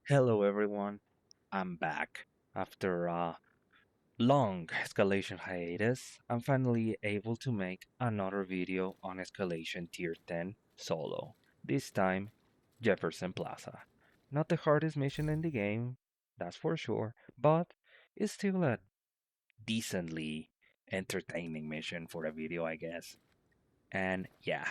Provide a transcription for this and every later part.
Hello everyone, I'm back. After a long escalation hiatus, I'm finally able to make another video on Escalation Tier 10 solo. This time, Jefferson Plaza. Not the hardest mission in the game, that's for sure, but it's still a decently entertaining mission for a video, I guess. And yeah,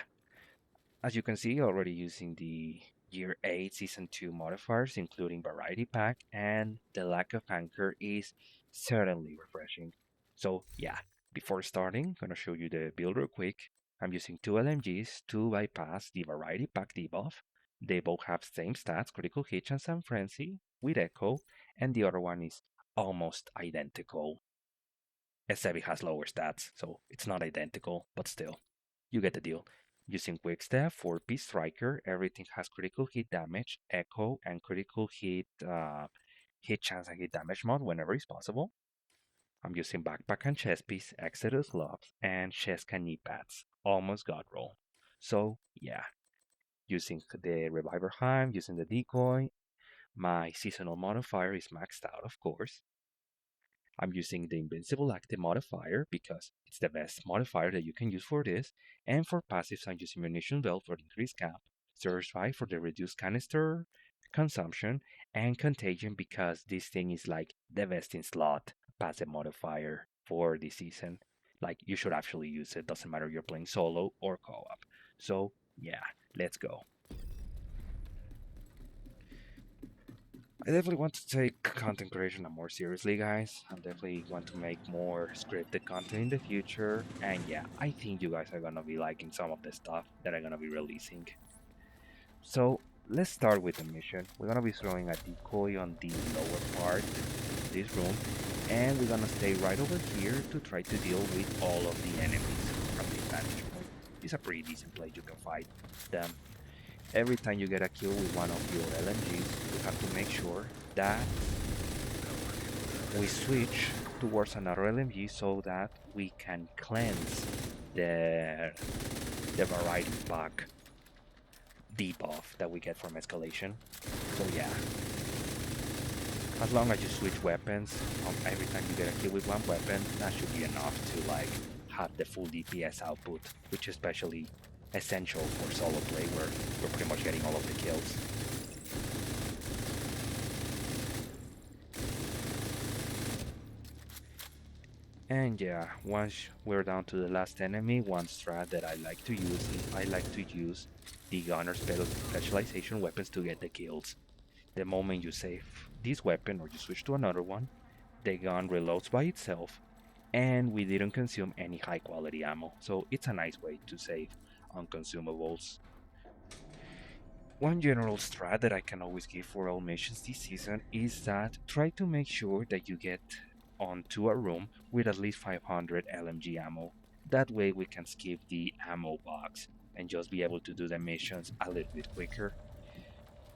as you can see, already using the Year 8 Season 2 modifiers, including Variety Pack, and the lack of anchor is certainly refreshing. So yeah, before starting, I'm gonna show you the build real quick. I'm using two LMGs to bypass the Variety Pack debuff. They both have same stats, Critical Hit Chance and Frenzy, with Echo, and the other one is almost identical. Except it has lower stats, so it's not identical, but still, you get the deal. Using Quick Step for Peace Striker, everything has critical hit damage, echo, and critical hit chance and hit damage mod whenever it's possible. I'm using Backpack and Chest Piece, Exodus Gloves, and chest and knee pads. Almost God roll. So yeah, using the Reviver Hive, using the decoy. My seasonal modifier is maxed out, of course. I'm using the Invincible Active modifier because it's the best modifier that you can use for this. And for passives, I'm using Munition Belt for the increased cap, Surge 5 for the reduced canister consumption, and Contagion because this thing is like the best in slot passive modifier for this season. Like, you should actually use it, doesn't matter if you're playing solo or co op. So, yeah, let's go. I definitely want to take content creation more seriously, guys. I definitely want to make more scripted content in the future. And yeah, I think you guys are gonna be liking some of the stuff that I'm gonna be releasing. So let's start with the mission. We're gonna be throwing a decoy on the lower part of this room, and we're gonna stay right over here to try to deal with all of the enemies from this vantage point. It's a pretty decent place you can fight them. Every time you get a kill with one of your LMGs, you have to make sure that we switch towards another LMG so that we can cleanse the, the variety pack debuff that we get from Escalation. So yeah, as long as you switch weapons, every time you get a kill with one weapon, that should be enough to like have the full DPS output, which is especially essential for solo play where we're pretty much getting all of the kills. And yeah, once we're down to the last enemy, one strat that I like to use is I like to use the gunner specialization weapons to get the kills. The moment you save this weapon or you switch to another one, the gun reloads by itself and we didn't consume any high quality ammo, so it's a nice way to save on consumables. One general strat that I can always give for all missions this season is that try to make sure that you get onto a room with at least 500 LMG ammo. That way we can skip the ammo box and just be able to do the missions a little bit quicker.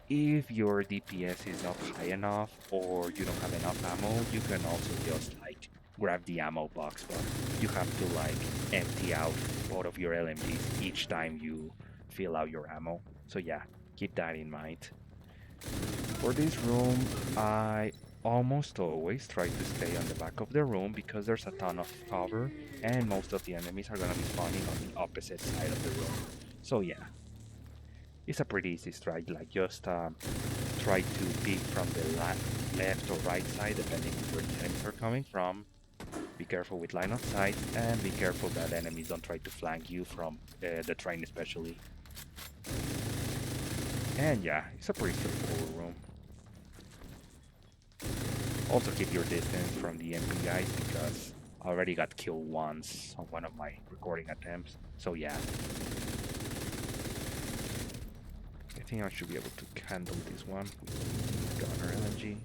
If your DPS is not high enough or you don't have enough ammo, you can also just like grab the ammo box, but you have to like empty out both of your LMGs each time you fill out your ammo. So yeah, keep that in mind. For this room, I almost always try to stay on the back of the room because there's a ton of cover and most of the enemies are gonna be spawning on the opposite side of the room. So yeah, it's a pretty easy strat, like just try to peek from the left or right side depending on where the enemies are coming from. Be careful with line of sight and be careful that enemies don't try to flank you from the train especially. And yeah, it's a pretty straightforward room. Also keep your distance from the MP guys because I already got killed once on one of my recording attempts. So yeah, I think I should be able to handle this one with gunner LNG.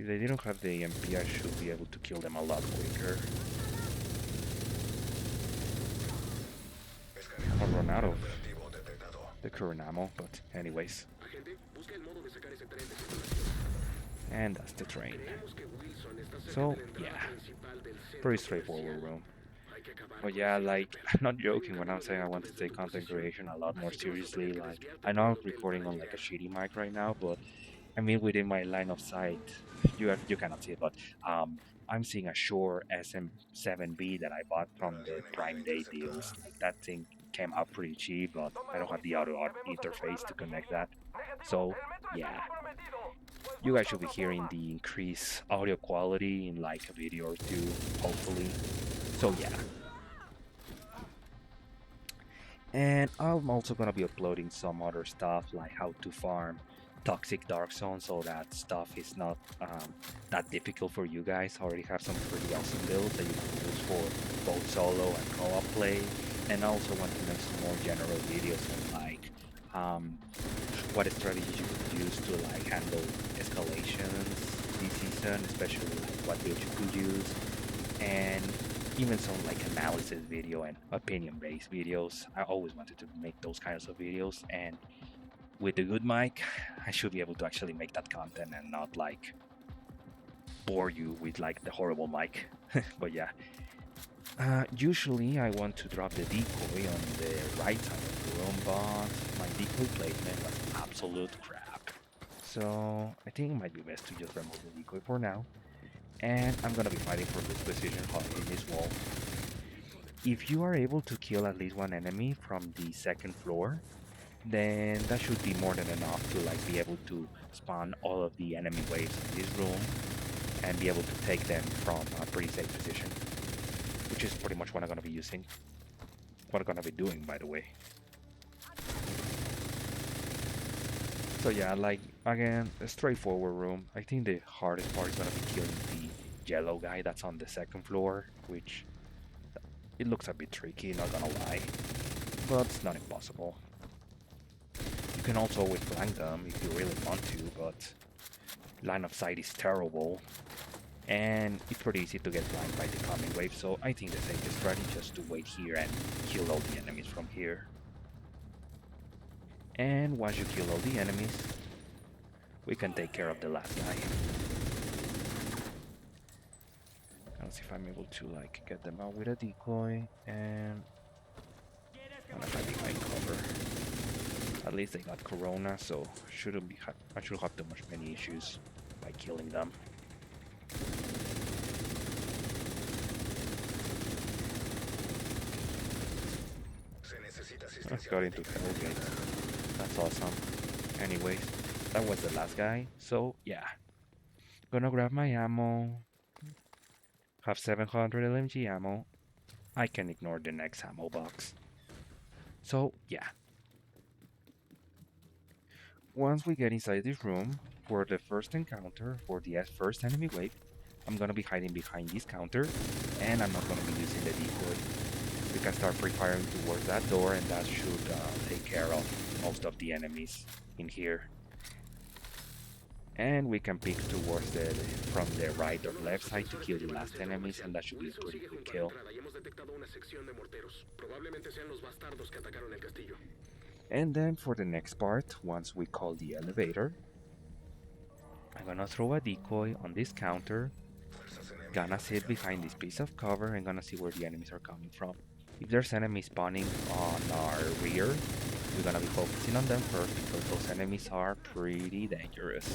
If they didn't have the EMP, I should be able to kill them a lot quicker. I'll run out of the current ammo, but anyways. And that's the train. So, yeah. Pretty straightforward room. But yeah, like, I'm not joking when I'm saying I want to take content creation a lot more seriously. Like, I know I'm recording on like a shitty mic right now, but I mean within my line of sight, you cannot see it, but I'm seeing a Shure SM7B that I bought from the Prime Day deals. Like that thing came out pretty cheap, but I don't have the audio interface to connect that. So yeah, you guys should be hearing the increased audio quality in like a video or two, hopefully. So yeah. And I'm also gonna be uploading some other stuff like how to farm toxic dark zone, so that stuff is not that difficult for you guys. I already have some pretty awesome builds that you can use for both solo and co-op play. And I also want to make some more general videos on like what strategies you could use to like handle escalations this season, especially like what build you could use, and even some like analysis video and opinion based videos. I always wanted to make those kinds of videos, and with the good mic I should be able to actually make that content and not like bore you with like the horrible mic. But yeah, usually I want to drop the decoy on the right side of the room, but my decoy placement was absolute crap, so I think it might be best to just remove the decoy for now. And I'm gonna be fighting for this precision in this wall. If you are able to kill at least one enemy from the second floor, then that should be more than enough to like be able to spawn all of the enemy waves in this room and be able to take them from a pretty safe position, which is pretty much what I'm gonna be using. What I'm gonna be doing, by the way. So yeah, like, again, a straightforward room. I think the hardest part is gonna be killing the yellow guy that's on the second floor, which it looks a bit tricky, not gonna lie, but it's not impossible. You can also always flank them if you really want to, but line of sight is terrible, and it's pretty easy to get flanked by the coming wave, so I think the safest strategy is just to wait here and kill all the enemies from here. And once you kill all the enemies, we can take care of the last guy. Let's see if I'm able to like get them out with a decoy, and I'm gonna try behind cover. At least they got Corona, so shouldn't be I shouldn't have too much many issues by killing them. Let's go into Hellgate. That's awesome. Anyways, that was the last guy, so yeah. Gonna grab my ammo. Have 700 LMG ammo. I can ignore the next ammo box. So yeah. Once we get inside this room, for the first encounter, for the first enemy wave, I'm gonna be hiding behind this counter, and I'm not gonna be using the decoy. We can start pre-firing towards that door, and that should take care of most of the enemies in here. And we can pick towards from the right or left side to kill the last enemies, and that should be a pretty quick kill. And then for the next part, once we call the elevator, I'm gonna throw a decoy on this counter, gonna sit behind this piece of cover, and gonna see where the enemies are coming from. If there's enemies spawning on our rear, we're gonna be focusing on them first because those enemies are pretty dangerous.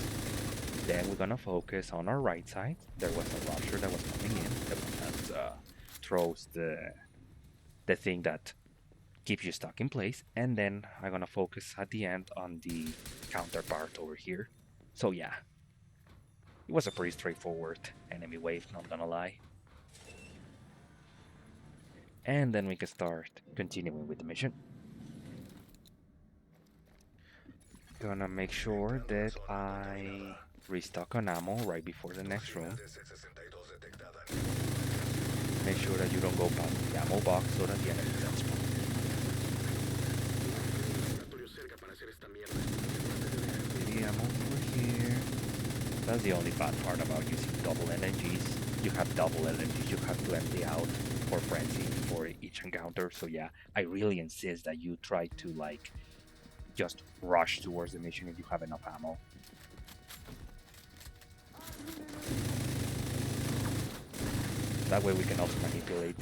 Then we're gonna focus on our right side. There was a rusher that was coming in, the one that throws the thing that keeps you stuck in place, and then I'm gonna focus at the end on the counterpart over here. So yeah, it was a pretty straightforward enemy wave, not gonna lie. And then we can start continuing with the mission. Gonna make sure that I restock on ammo right before the next room. Make sure that you don't go past the ammo box so that the enemy doesn't spawn. The ammo over here. That's the only bad part about using double LMGs. You have double LMGs you have to empty out for frenzy for each encounter. So yeah, I really insist that you try to like just rush towards the mission if you have enough ammo. That way we can also manipulate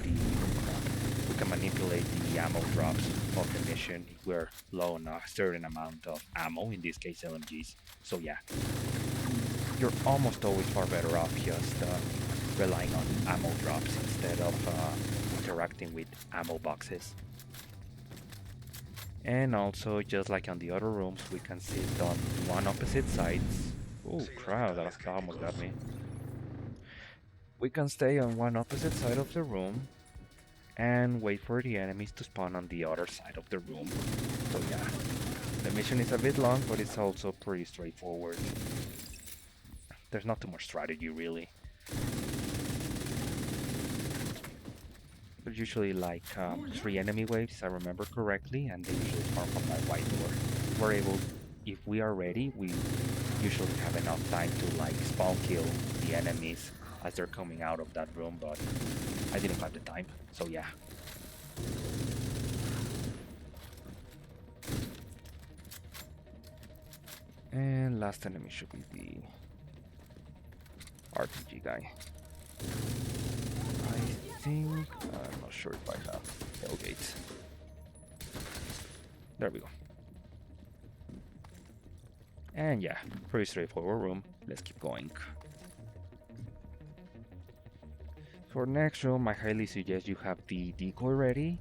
the ammo drops of the mission if we're low on a certain amount of ammo, in this case LMGs. So yeah, you're almost always far better off just relying on ammo drops instead of interacting with ammo boxes. And also, just like on the other rooms, we can sit on one opposite sides. Oh crap, that almost got me. We can stay on one opposite side of the room and wait for the enemies to spawn on the other side of the room. So yeah, the mission is a bit long, but it's also pretty straightforward. There's not too much strategy really. There's usually like 3 enemy waves, if I remember correctly, and they usually spawn from my white door. We're able, if we are ready, we usually have enough time to like spawn kill the enemies as they're coming out of that room, but I didn't have the time, so yeah. And last enemy should be the RPG guy. I think, I'm not sure if I have tailgates. There we go. And yeah, pretty straightforward room. Let's keep going. For next room, I highly suggest you have the decoy ready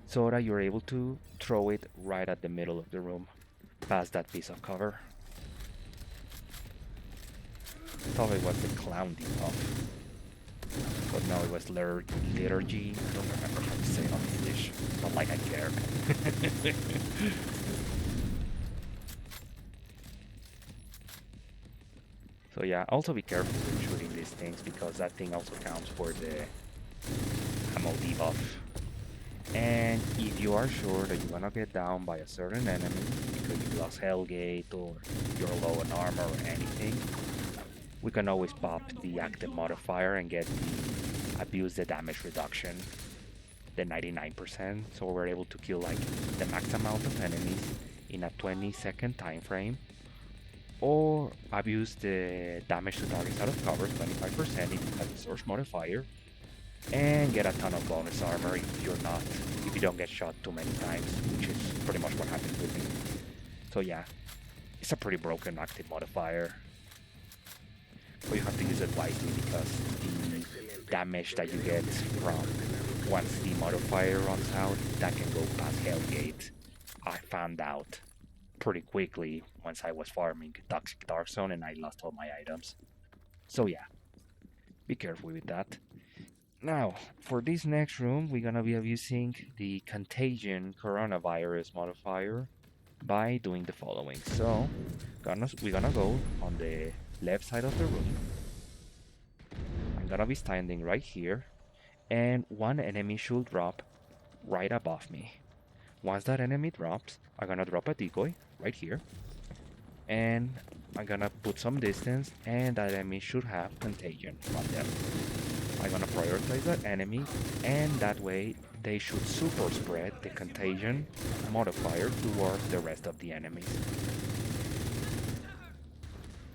so that you're able to throw it right at the middle of the room, past that piece of cover. I thought it was the clown debuff, but no, it was liturgy. I don't remember how to say it on English. Not like I care. So yeah, also be careful when shooting these things because that thing also counts for the ammo debuff. And if you are sure that you're gonna get down by a certain enemy because you lost Hellgate or you're low on armor or anything, we can always pop the active modifier and get abuse the damage reduction, the 99%, so we're able to kill like the max amount of enemies in a 20-second time frame, or abuse the damage to targets out of cover 25% if you have the source modifier, and get a ton of bonus armor if you don't get shot too many times, which is pretty much what happened with me. So yeah, it's a pretty broken active modifier, but you have to use it wisely because the damage that you get from once the modifier runs out, that can go past Hellgate. I found out pretty quickly once I was farming Toxic Dark Zone and I lost all my items. So yeah, be careful with that. Now, for this next room, we're gonna be using the Contagion Coronavirus modifier by doing the following. So, we're gonna go on the left side of the room. I'm gonna be standing right here, and one enemy should drop right above me. Once that enemy drops, I'm gonna drop a decoy right here, and I'm gonna put some distance, and that enemy should have contagion from them. I'm gonna prioritize that enemy, and that way they should super spread the contagion modifier towards the rest of the enemies.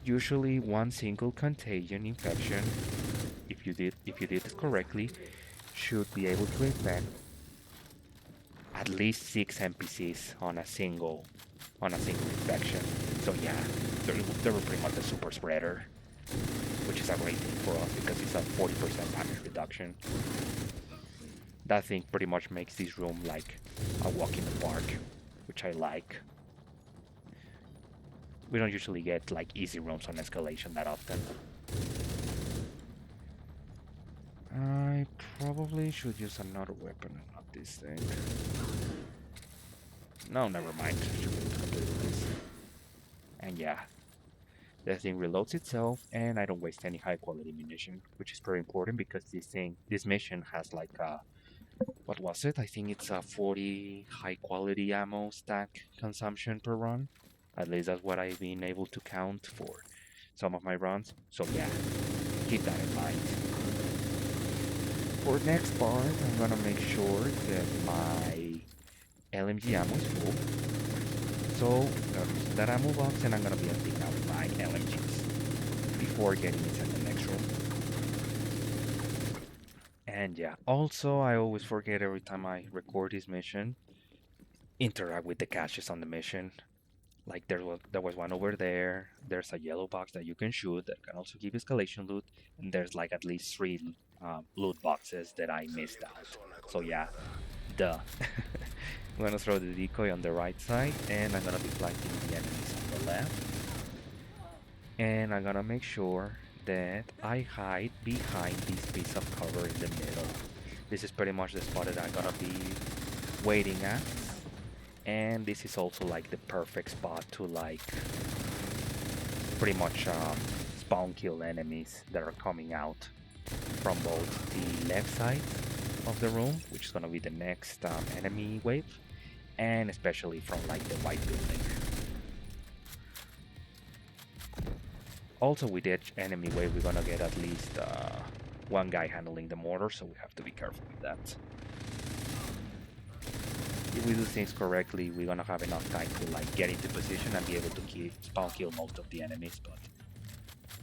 Usually one single contagion infection, if you did it correctly, should be able to infect at least 6 NPCs on a single infection. So yeah, they were pretty much a super spreader, which is a great thing for us because it's a 40% damage reduction. That thing pretty much makes this room like a walk in the park, which I like. We don't usually get like easy rooms on Escalation that often. I probably should use another weapon and not this thing. No, never mind. And yeah, the thing reloads itself, and I don't waste any high quality munition, which is very important because this mission has like a, what was it? I think it's a 40 high quality ammo stack consumption per run. At least that's what I've been able to count for some of my runs. So yeah, keep that in mind. For next part, I'm gonna make sure that my LMG ammo is full. So I'm gonna use that ammo box and I'm gonna be emptying out my LMGs before getting into the next room. And yeah, also I always forget every time I record this mission, interact with the caches on the mission. Like there was one over there. There's a yellow box that you can shoot that can also give escalation loot, and there's like at least three loot boxes that I missed out. So yeah, duh. I'm gonna throw the decoy on the right side, and I'm gonna be flanking the enemies on the left, and I'm gonna make sure that I hide behind this piece of cover in the middle. This is pretty much the spot that I'm gonna be waiting at, and this is also like the perfect spot to like pretty much spawn kill enemies that are coming out from both the left side of the room, which is gonna be the next enemy wave, and especially from like the white building. Also with each enemy wave, we're gonna get at least one guy handling the mortar, so we have to be careful with that. If we do things correctly, we're gonna have enough time to like get into position and be able to spawn kill most of the enemies, but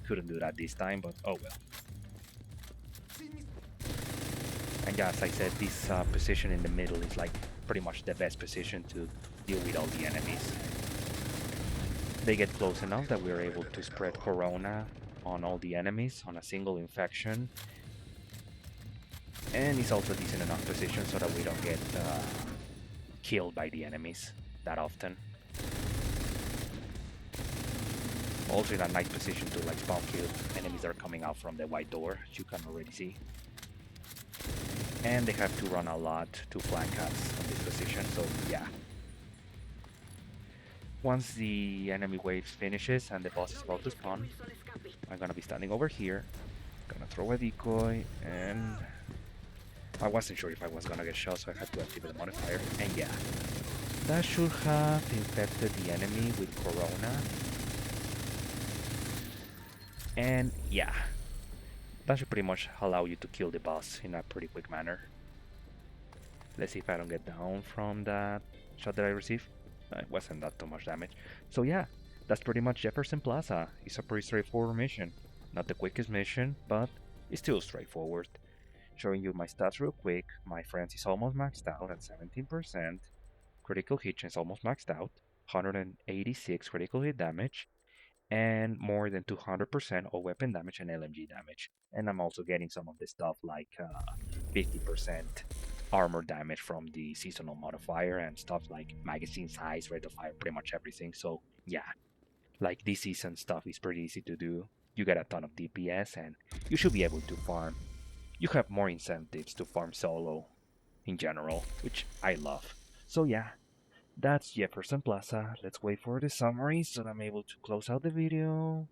couldn't do that this time, but oh well. And yeah, as I said, this position in the middle is like pretty much the best position to deal with all the enemies. They get close enough that we're able to spread Corona on all the enemies on a single infection. And it's also a decent enough position so that we don't get killed by the enemies that often. Also in a nice position to like spawn kill enemies that are coming out from the white door, as you can already see. And they have to run a lot to flank us on this position, so yeah. Once the enemy wave finishes and the boss is about to spawn, I'm gonna be standing over here, gonna throw a decoy, and I wasn't sure if I was gonna get shot, so I had to activate the modifier, and yeah. That should have infected the enemy with Corona. And yeah, that should pretty much allow you to kill the boss in a pretty quick manner. Let's see if I don't get down from that shot that I received. It wasn't that too much damage. So yeah, that's pretty much Jefferson Plaza. It's a pretty straightforward mission. Not the quickest mission, but it's still straightforward. Showing you my stats real quick. My friends is almost maxed out at 17%. Critical hit chance almost maxed out. 186 critical hit damage. And more than 200% all weapon damage and LMG damage. And I'm also getting some of the stuff like 50% armor damage from the seasonal modifier and stuff like magazine size, rate of fire, pretty much everything. So yeah, like this season stuff is pretty easy to do. You get a ton of DPS and you should be able to farm. You have more incentives to farm solo in general, which I love. So yeah, that's Jefferson Plaza. Let's wait for the summary so that I'm able to close out the video.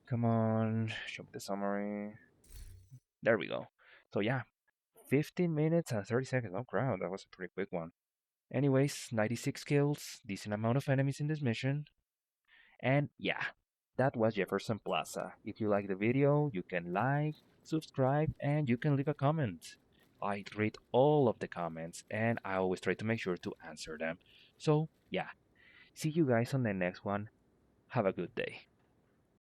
Come on, show me the summary. There we go. So yeah, 15 minutes and 30 seconds. Oh crap, that was a pretty quick one. Anyways, 96 kills, decent amount of enemies in this mission. And yeah, that was Jefferson Plaza. If you like the video, you can like, subscribe, and you can leave a comment. I read all of the comments and I always try to make sure to answer them. So yeah, see you guys on the next one. Have a good day.